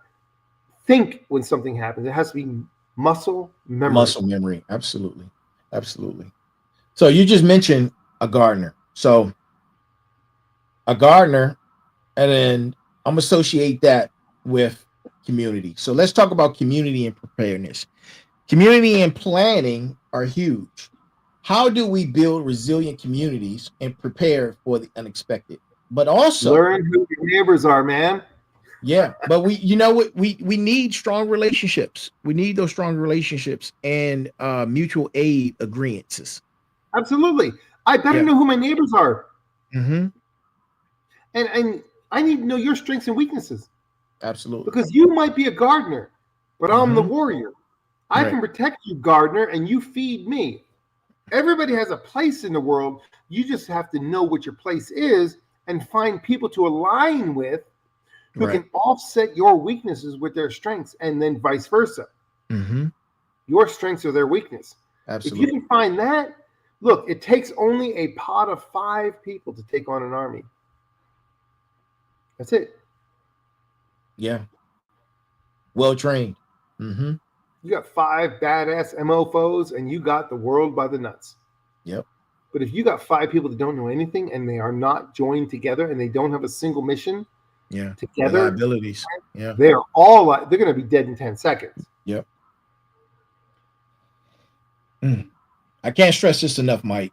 think when something happens. It has to be muscle memory. Absolutely. So you just mentioned a gardener. So a gardener, and then I'm associate that with community. So let's talk about community and preparedness. Community and planning are huge. How do we build resilient communities and prepare for the unexpected? But also learn who your neighbors are, man. Yeah, but we need strong relationships. We need those strong relationships and mutual aid agreements. Absolutely. I better know who my neighbors are. And I need to know your strengths and weaknesses. Absolutely. Because you might be a gardener, but I'm the warrior. I can protect you, gardener, and you feed me. Everybody has a place in the world. You just have to know what your place is and find people to align with who can offset your weaknesses with their strengths, and then vice versa. Your strengths are their weakness. Absolutely. If you can find that, look, it takes only a pot of 5 people to take on an army. That's it. Yeah. Well trained. You got 5 badass mofos, and you got the world by the nuts. Yep. But if you got 5 people that don't know anything and they are not joined together and they don't have a single mission, together, abilities. Yeah, they're going to be dead in 10 seconds. Yep. I can't stress this enough, Mike.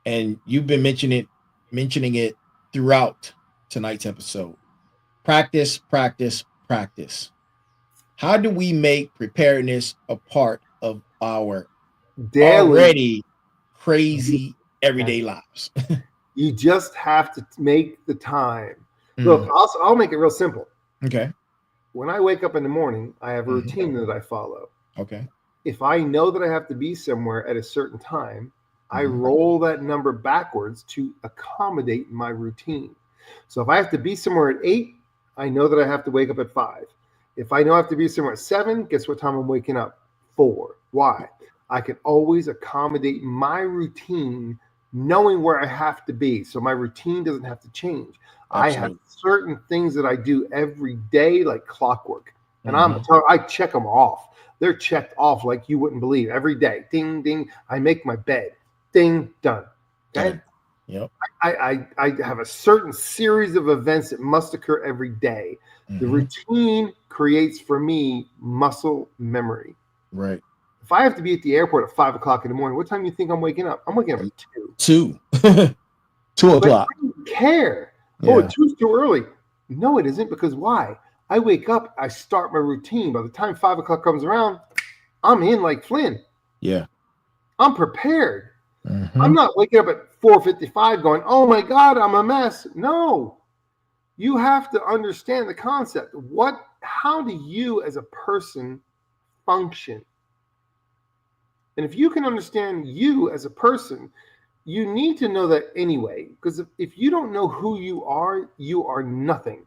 and you've been mentioning it throughout tonight's episode. Practice, practice, practice. How do we make preparedness a part of our Daily. already crazy everyday lives? You just have to make the time. Look, Mm, I'll make it real simple. okay. When I wake up in the morning, I have a Mhm. routine that I follow. Okay. If I know that I have to be somewhere at a certain time, I Mhm. roll that number backwards to accommodate my routine. So if I have to be somewhere at 8, I know that I have to wake up at 5. If I know I have to be somewhere at 7, guess what time I'm waking up? 4. Why? I can always accommodate my routine knowing where I have to be. So my routine doesn't have to change. I have Absolutely. certain things that I do every day, like clockwork, and Mhm. I check them off. They're checked off like you wouldn't believe every day. Ding, ding. I make my bed. Ding, done. Okay. Done. Yep. I have a certain series of events that must occur every day. The Mhm. routine creates for me muscle memory. Right. If I have to be at the airport at 5 o'clock in the morning, what time do you think I'm waking up? I'm waking up at 2. 2. 2 But o'clock. I don't care. Oh, Yeah. 2's too early. No, it isn't, because why? I wake up, I start my routine. By the time 5 o'clock comes around, I'm in like Flynn. Yeah. I'm prepared. I'm Mhm. not waking up at 4:55 going, "Oh my God, I'm a mess." No, you have to understand the concept. How do you as a person function? And if you can understand you as a person, you need to know that anyway. Because if you don't know who you are nothing.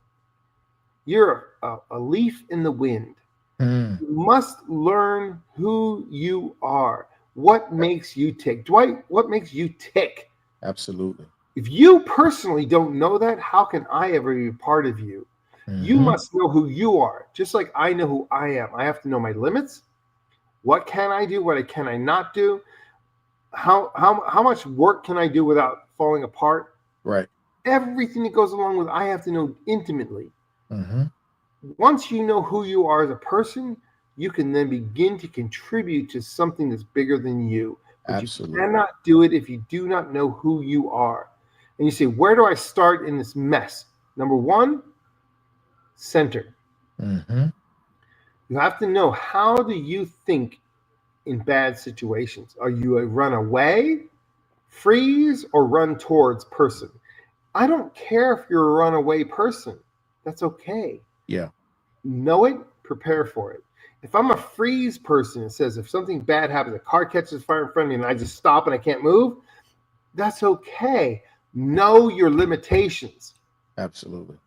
You're a leaf in the wind. Mm. You must learn who you are. What makes you tick? Dwight, what makes you tick? Absolutely. If you personally don't know that, how can I ever be a part of you? You Mhm. must know who you are, just like I know who I am. I have to know my limits. What can I do? What can I not do? How much work can I do without falling apart? Right. Everything that goes along with I have to know intimately. Mhm. Once you know who you are as a person, you can then begin to contribute to something that's bigger than you. But you Absolutely. cannot do it if you do not know who you are. And you say, where do I start in this mess? Number one, center. Mhm. You have to know, how do you think in bad situations? Are you a run away, freeze, or run towards person? I don't care if you're a runaway person. That's okay. Yeah. Know it, prepare for it. If I'm a freeze person, it says if something bad happens, a car catches fire in front of me and I just stop and I can't move, that's okay. Know your limitations. Absolutely.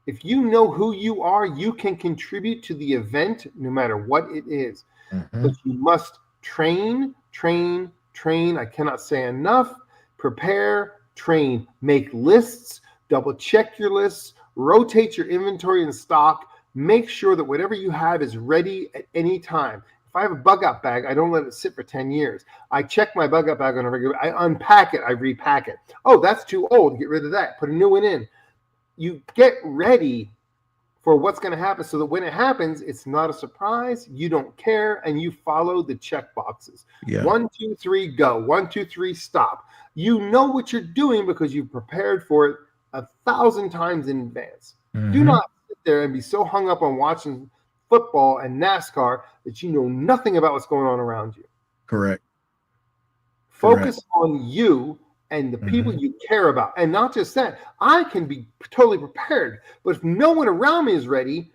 If you know who you are, you can contribute to the event no matter what it is. But Mhm. you must train, train, train. I cannot say enough. Prepare, train, make lists, double check your lists, rotate your inventory and stock. Make sure that whatever you have is ready at any time. If I have a bug out bag, I don't let it sit for 10 years. I check my bug out bag on a regular, I unpack it, I repack it. Oh, that's too old. Get rid of that. Put a new one in. You get ready for what's going to happen so that when it happens, it's not a surprise. You don't care and you follow the check boxes. Yeah. 1, 2, 3, go. 1, 2, 3, stop. You know what you're doing because you've prepared for it 1,000 times in advance. Do Mhm. not sit there and be so hung up on watching football and NASCAR that you know nothing about what's going on around you. Correct. Correct. Focus on you and the people Mhm. you care about. And not just that, I can be totally prepared, but if no one around me is ready,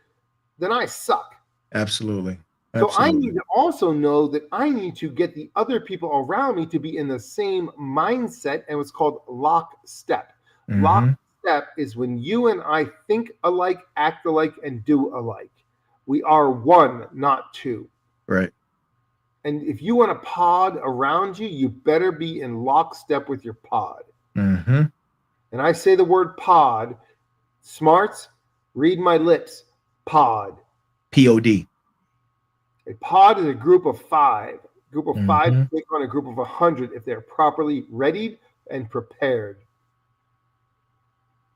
then I suck. Absolutely. So I need Absolutely. to also know that I need to get the other people around me to be in the same mindset and what's called lockstep. Mhm. Lockstep is when you and I think alike, act alike, and do alike. We are one, not two. Right. And if you want a pod around you, you better be in lockstep with your pod. Mhm. And I say the word pod, smarts, read my lips, pod. POD. A pod is a group of five. A group of five Mhm. take on a group of 100 if they're properly readied and prepared.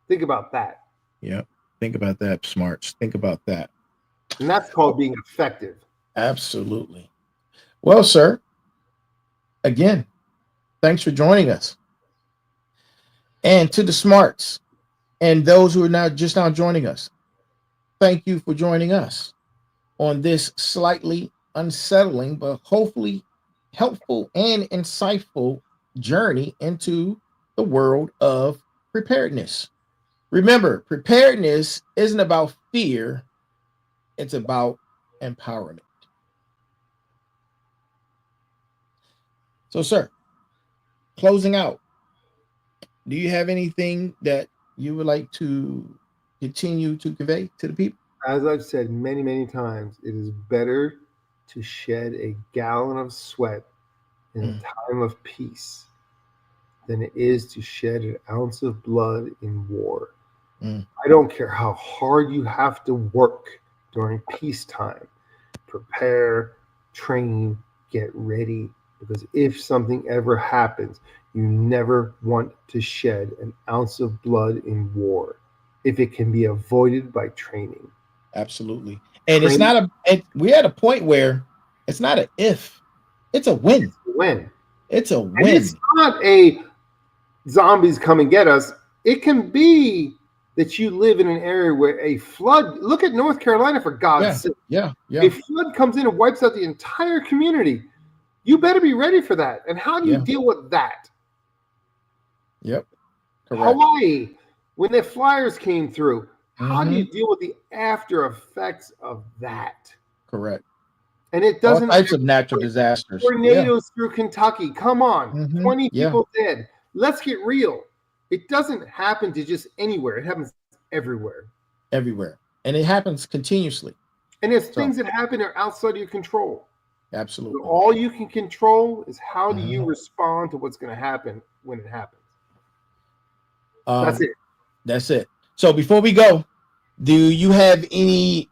Think about that. Yep. Think about that, smarts. Think about that. And that's called being effective. Absolutely. Well, sir, again, thanks for joining us. And to the smarts and those who are now joining us, thank you for joining us on this slightly unsettling, but hopefully helpful and insightful journey into the world of preparedness. Remember, preparedness isn't about fear, it's about empowerment. So, sir, closing out, do you have anything that you would like to continue to convey to the people? As I've said many, many times, it is better to shed a gallon of sweat in a Mm, time of peace than it is to shed an ounce of blood in war. mm, I don't care how hard you have to work during peacetime. Prepare, train, get ready. Because if something ever happens, you never want to shed an ounce of blood in war if it can be avoided by training. absolutely. And it's Train not we're at a point where it's not a if, it's a win. to win. It's a And it's win. not a zombies come and get us. It can be that you live in an area where a flood, look at North Carolina for God's Yeah, sake. yeah, A yeah, flood comes in and wipes out the entire community. You better be ready for that. And how do you yeah. deal with that? Yep. Correct. Hawaii, when the flyers came through, how do Mm-hmm. you deal with the after effects of that? Correct. And it All doesn't types of natural disasters. Yeah. tornadoes through Kentucky. Come on, Mm-hmm. 20 Yeah. people dead. Let's get real. It doesn't happen to just anywhere, it happens everywhere. Everywhere. And it happens continuously. And there's So things that happen that are outside of your control. So absolutely. all you can control is how do Mm-hmm. you respond to what's going to happen when it happens. That's Um, it. that's it. So before we go, do you have any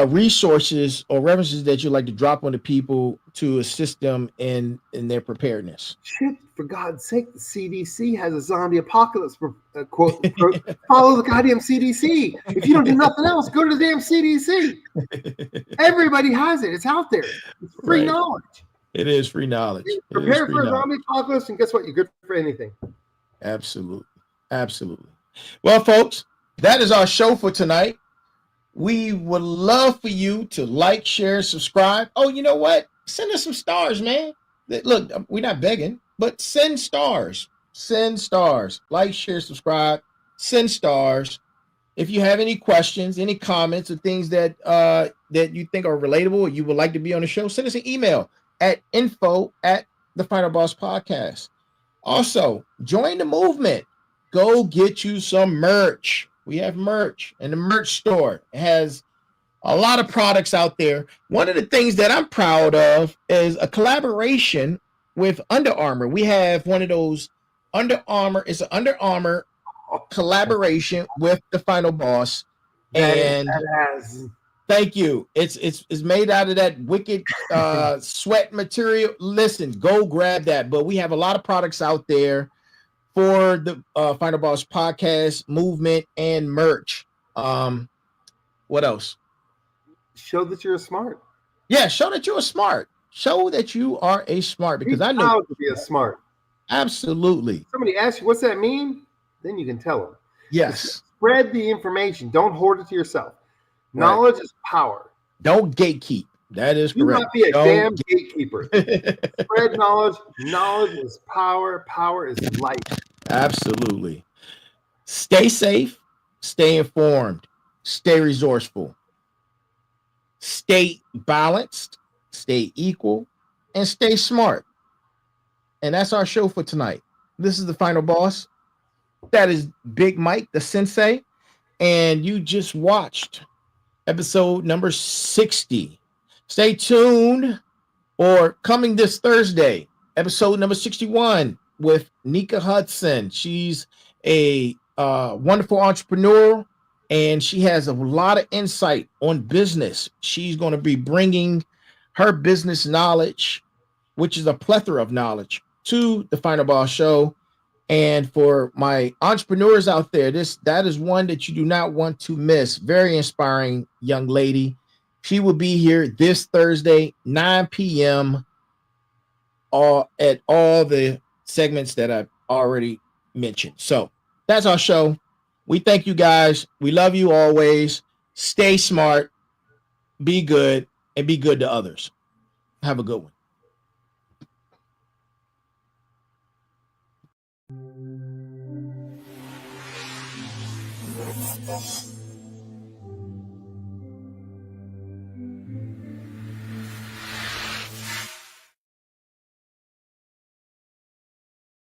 resources or references that you'd like to drop on the people to assist them in their preparedness? Shit, for God's sake, the CDC has a zombie apocalypse quote. Follow the goddamn CDC. If you don't do nothing else, go to the damn CDC. Everybody has it. It's out there. It's free Right. knowledge. It is free knowledge. You It is prepare free for a knowledge. zombie apocalypse, and guess what? You're good for anything. Absolutely. Absolutely. Well, folks, that is our show for tonight. We would love for you to like, share, subscribe. Oh, you know what? Send us some stars, man. Look, we're not begging, but send stars. Send stars. Like, share, subscribe. Send stars. If you have any questions, any comments, or things that you think are relatable or you would like to be on the show, send us an email at info@the Final Boss Podcast. Also, join the movement. Go get you some merch. We have merch, and the merch store has a lot of products out there. One of the things that I'm proud of is a collaboration with Under Armour. We have one of those Under Armour. It's an Under Armour collaboration with the Final Boss, That is and badass. thank you. It's made out of that wicked sweat material. Listen, go grab that. But we have a lot of products out there for the Final Boss podcast movement and merch. What else? Show that you're smart. Yeah, show that you are smart. Show that you are a smart Be because I know proud to be a smart. absolutely. Somebody asks you, what's that mean? Then you can tell them. Yes. Spread the information. Don't hoard it to yourself. Right. Knowledge is power. Don't gatekeep. That is Do correct. not be a Don't damn gatekeeper. Spread knowledge. Knowledge is power. Power is life. Absolutely. Stay safe, stay informed, stay resourceful, stay balanced, stay equal, and stay smart. And that's our show for tonight. This is the Final Boss. That is Big Mike, the sensei. And you just watched episode number 60. Stay tuned, or coming this Thursday, episode number 61 with Nika Hudson. She's a wonderful entrepreneur, and she has a lot of insight on business. She's going to be bringing her business knowledge, which is a plethora of knowledge, to the Final Boss Show. And for my entrepreneurs out there, that is one that you do not want to miss. Very inspiring young lady. She will be here this Thursday, 9 p.m. At all the segments that I've already mentioned. So That's our show. We thank you guys. We love you always. Stay smart, be good, and be good to others. Have a good one.